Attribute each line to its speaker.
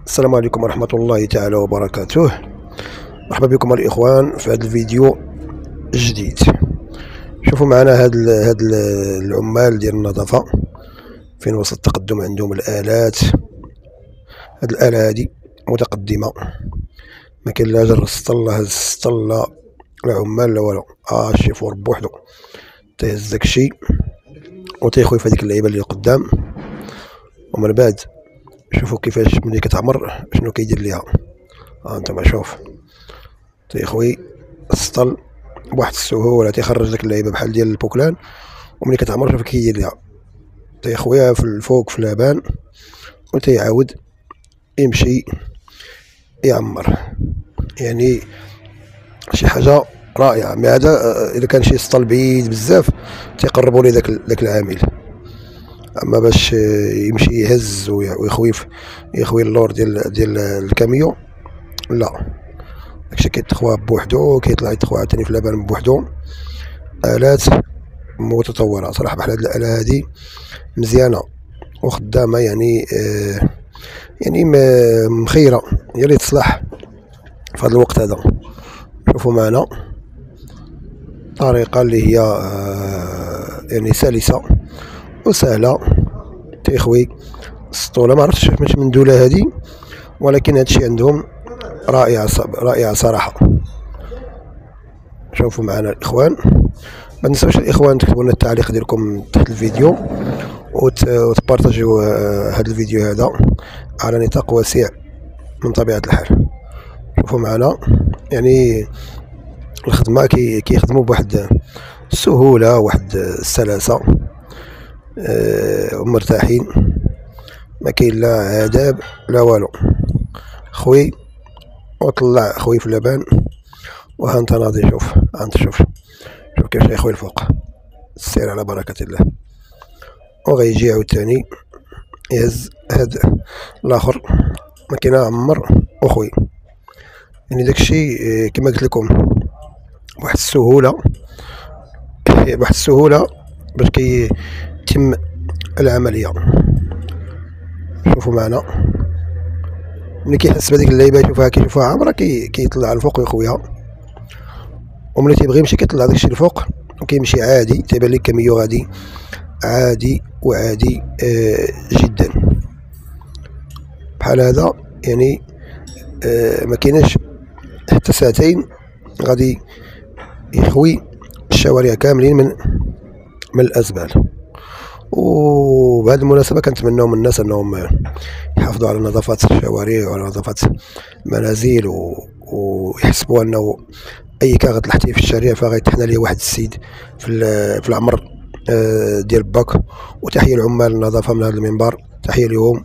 Speaker 1: السلام عليكم ورحمة الله تعالى وبركاته. مرحبا بكم الإخوان في هذا الفيديو الجديد. شوفوا معنا هاد العمال ديال النظافة فين وسط التقدم عندهم الآلات. هاد الآلة هادي متقدمة، ما كاين لا جر السطل هز السطل لا عمال لا والو. الشيفور بوحدو تيهز داكشي وتيخوي في هاديك اللعيبة اللي قدام، ومن بعد شوفوا كيفاش ملي كتعمر شنو كيدير ليها. انتما شوف تيخوي السطل بواحد السهوله، تيخرج داك اللعيبه بحال ديال البوكلان، وملي كتعمر شوف كيدير ليها، تيخويها في الفوق في اللبان وتيعاود يمشي يعمر. يعني شي حاجه رائعه. ما عدا اذا كان شي سطل بعيد بزاف تيقربوا لي داك العامل، اما باش يمشي يهز ويخوي اللور ديال الكاميو لا، داكشي كيتخوى بوحدو، كيطلع يتخوى عاوتاني في اللبان بوحدو. آلات متطورة صراحة، بحال هاد الآلة هادي مزيانة وخدامة، يعني مخيرة، هي اللي تصلح في هاد الوقت هذا. شوفوا معنا طريقة اللي هي يعني سلسة وسهلة. تيخوي السطولة، ما عرفتش ماش من دولة هادي، ولكن هادشي عندهم رائعة صراحة. شوفوا معنا الإخوان، ما تنساوش الإخوان تكتبوا لنا التعليق ديالكم تحت الفيديو، وتبارطاجيو هذا الفيديو هذا على نطاق واسع من طبيعة الحال. شوفوا معنا يعني الخدمة كيخدموا بواحد السهولة، واحد السلاسة، ومرتاحين، ما كاين لا عذاب لا والو. خوي وطلع خوي في اللبان، وها انت ناضي. شوف انت شوف كيفاش يخوي الفوق. السير على بركة الله. وغيجي عاوتاني يهز هاد الاخر، ما كاين عمر وخوي. يعني داكشي كما قلت لكم بواحد السهولة باش كيتم العملية. شوفوا معنا ملي كيحس بهاديك اللعيبه كيشوفها عامره كيطلع الفوق ويخويها، وملي تيبغي يمشي كيطلع داكشي الفوق وكيمشي عادي. تيبان لك كاميو غادي عادي وعادي جدا بحال هذا. يعني ما كايناش حتى ساعتين غادي يخوي الشوارع كاملين من الازبال. وبهذه المناسبة كنتمناو من الناس انهم يحافظوا على نظافة الشوارع وعلى نظافة المنازل، ويحسبوا انه اي كان غتلحتي في الشارع فغيتحنى ليه واحد السيد في العمر ديال باك. وتحية لعمال النظافة من هذا المنبر، تحية لهم.